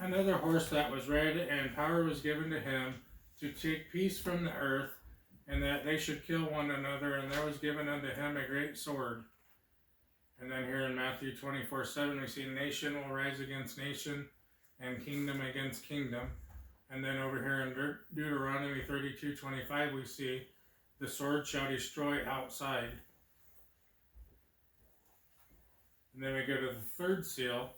another horse that was red, and power was given to him to take peace from the earth, and that they should kill one another, and there was given unto him a great sword. And then here in Matthew 24:7, we see nation will rise against nation, and kingdom against kingdom. And then over here in Deuteronomy 32:25, we see the sword shall destroy outside. And then we go to the third seal.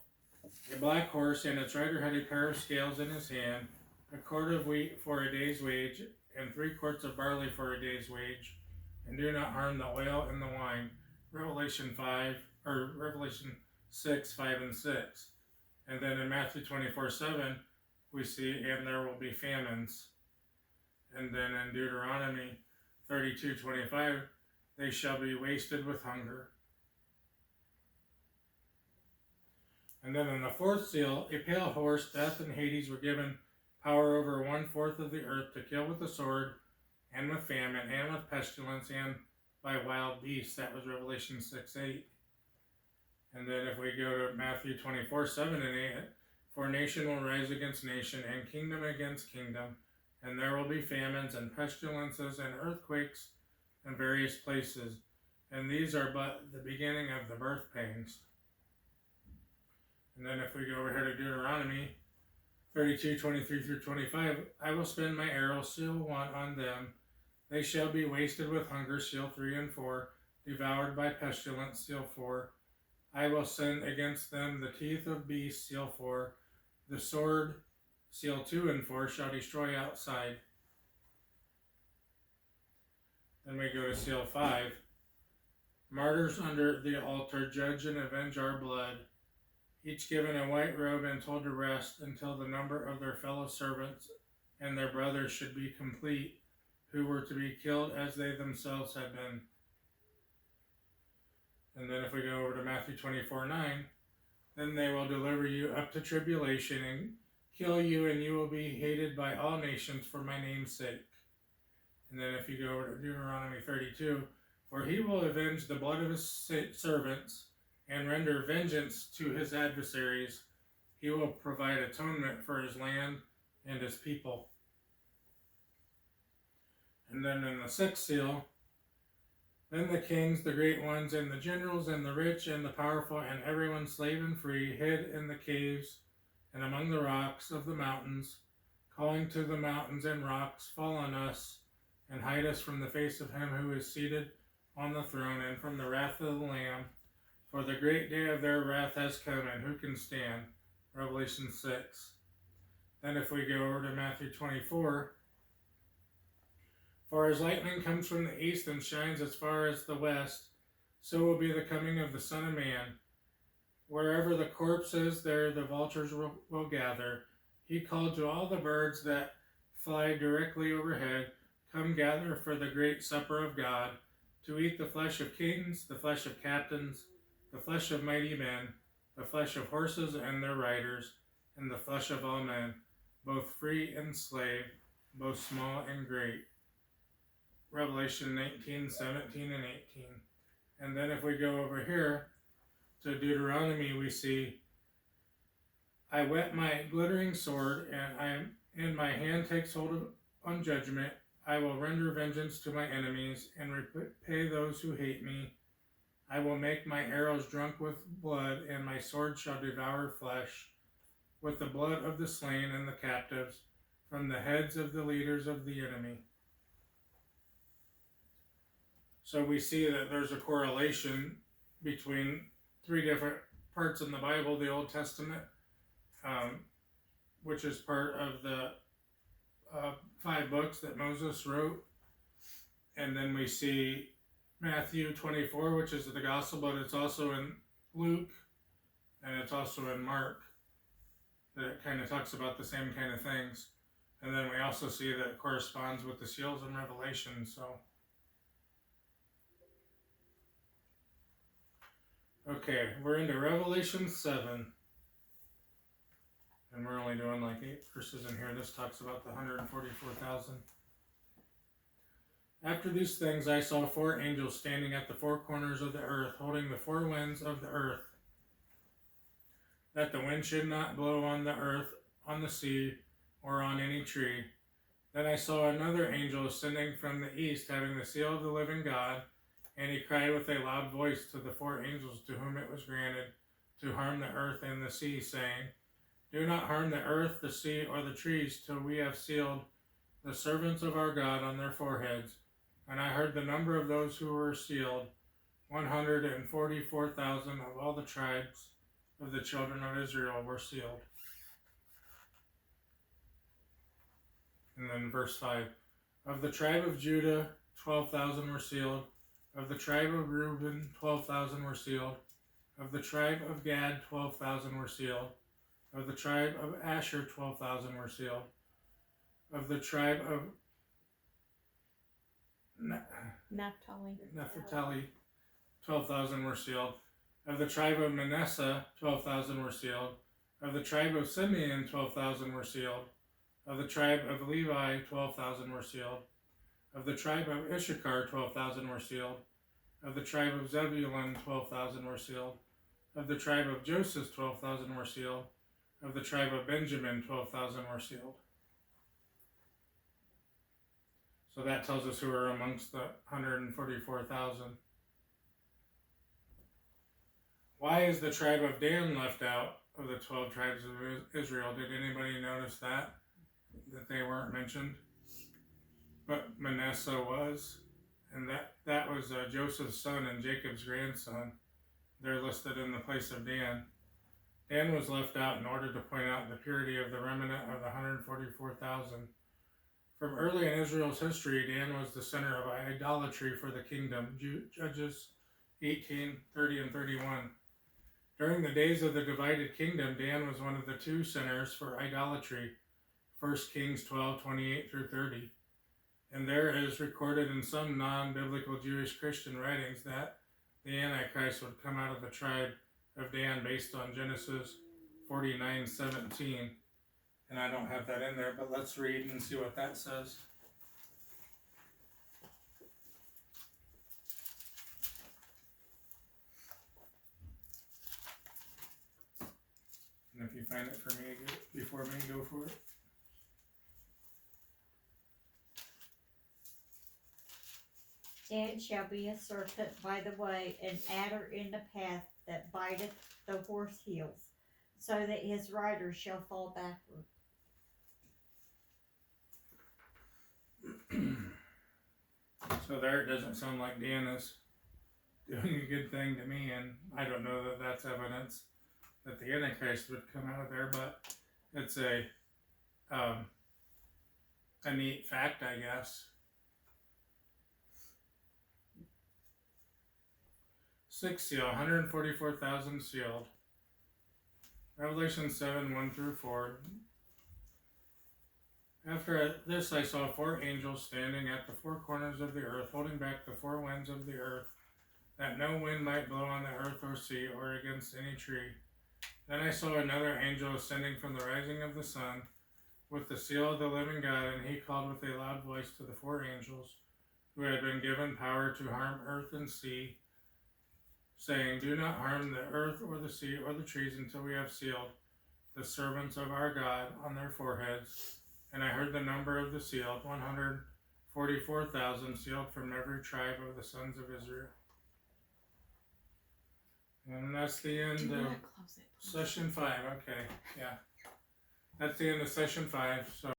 A black horse, and its rider had a pair of scales in his hand, a quart of wheat for a day's wage, and 3 quarts of barley for a day's wage, and do not harm the oil and the wine. Revelation 6, 5 and 6. And then in Matthew 24:7, we see, and there will be famines. And then in Deuteronomy 32:25, they shall be wasted with hunger. And then in the fourth seal, a pale horse, death and Hades were given power over 1/4 of the earth to kill with the sword, and with famine, and with pestilence, and by wild beasts. That was Revelation 6:8. And then if we go to Matthew 24:7 and 8, for nation will rise against nation, and kingdom against kingdom, and there will be famines and pestilences and earthquakes in various places. And these are but the beginning of the birth pains. And then if we go over here to Deuteronomy 32:23-25, I will spend my arrow, seal 1, on them. They shall be wasted with hunger, seal 3 and 4, devoured by pestilence, seal 4. I will send against them the teeth of beasts, seal 4. The sword, seal 2 and 4, shall destroy outside. Then we go to seal 5. Martyrs under the altar, judge and avenge our blood, each given a white robe and told to rest until the number of their fellow servants and their brothers should be complete, who were to be killed as they themselves had been. And then if we go over to Matthew 24:9, then they will deliver you up to tribulation and kill you, and you will be hated by all nations for my name's sake. And then if you go over to Deuteronomy 32, for he will avenge the blood of his servants and render vengeance to his adversaries. He will provide atonement for his land and his people. And then in the sixth seal, then the kings, the great ones, and the generals, and the rich, and the powerful, and everyone, slave and free, hid in the caves and among the rocks of the mountains, calling to the mountains and rocks, fall on us, and hide us from the face of him who is seated on the throne, and from the wrath of the Lamb. For the great day of their wrath has come, and who can stand? Revelation 6. Then if we go over to Matthew 24, for as lightning comes from the east and shines as far as the west, so will be the coming of the Son of Man. Wherever the corpse is, there the vultures will gather. He called to all the birds that fly directly overhead, come gather for the great supper of God, to eat the flesh of kings, the flesh of captains, the flesh of mighty men, the flesh of horses and their riders, and the flesh of all men, both free and slave, both small and great. Revelation 19:17 and 18. And then if we go over here to Deuteronomy, we see, I whet my glittering sword, and my hand takes hold on judgment. I will render vengeance to my enemies, and repay those who hate me. I will make my arrows drunk with blood, and my sword shall devour flesh, with the blood of the slain and the captives, from the heads of the leaders of the enemy. So we see that there's a correlation between 3 different parts in the Bible, the Old Testament, which is part of the 5 books that Moses wrote. And then we see Matthew 24, which is the gospel, but it's also in Luke, and it's also in Mark, that it kind of talks about the same kind of things. And then we also see that it corresponds with the seals in Revelation. So, okay, we're into Revelation 7. And we're only doing like 8 verses in here. This talks about the 144,000. After these things I saw 4 angels standing at the 4 corners of the earth, holding the 4 winds of the earth, that the wind should not blow on the earth on the sea or on any tree. Then I saw another angel ascending from the east, having the seal of the living God, and he cried with a loud voice to the four angels to whom it was granted to harm the earth and the sea, saying, Do not harm the earth, the sea, or the trees till we have sealed the servants of our God on their foreheads. And I heard the number of those who were sealed, 144,000 of all the tribes of the children of Israel were sealed. And then verse 5. Of the tribe of Judah, 12,000 were sealed. Of the tribe of Reuben, 12,000 were sealed. Of the tribe of Gad, 12,000 were sealed. Of the tribe of Asher, 12,000 were sealed. Of the tribe of Naphtali, 12,000 were sealed. Of the tribe of Manasseh, 12,000 were sealed. Of the tribe of Simeon, 12,000 were sealed. Of the tribe of Levi, 12,000 were sealed. Of the tribe of Issachar, 12,000 were sealed. Of the tribe of Zebulun, 12,000 were sealed. Of the tribe of Joseph, 12,000 were sealed. Of the tribe of Benjamin, 12,000 were sealed. So that tells us who are amongst the 144,000. Why is the tribe of Dan left out of the 12 tribes of Israel? Did anybody notice that they weren't mentioned? But Manasseh was, and that was Joseph's son and Jacob's grandson. They're listed in the place of Dan. Dan was left out in order to point out the purity of the remnant of the 144,000. From early in Israel's history, Dan was the center of idolatry for the kingdom. Judges 18, 30, and 31. During the days of the divided kingdom, Dan was one of the two centers for idolatry. 1 Kings 12, 28 through 30. And there is recorded in some non-biblical Jewish Christian writings that the Antichrist would come out of the tribe of Dan based on Genesis 49:17. And I don't have that in there, but let's read and see what that says. And if you find it for me, before me, go for it. And shall be a serpent by the way, an adder in the path that biteth the horse heels, so that his rider shall fall backward. So there it doesn't sound like Dan is doing a good thing to me, and I don't know that that's evidence that the Antichrist would come out of there, but it's a neat fact, I guess. 6 seal, 144,000 sealed. Revelation 7, 1 through 4. After this I saw four angels standing at the four corners of the earth, holding back the four winds of the earth, that no wind might blow on the earth or sea or against any tree. Then I saw another angel ascending from the rising of the sun, with the seal of the living God, and he called with a loud voice to the four angels, who had been given power to harm earth and sea, saying, Do not harm the earth or the sea or the trees until we have sealed the servants of our God on their foreheads. And I heard the number of the sealed, 144,000 sealed from every tribe of the sons of Israel. And that's the end of session 5. Okay, yeah. That's the end of session 5. So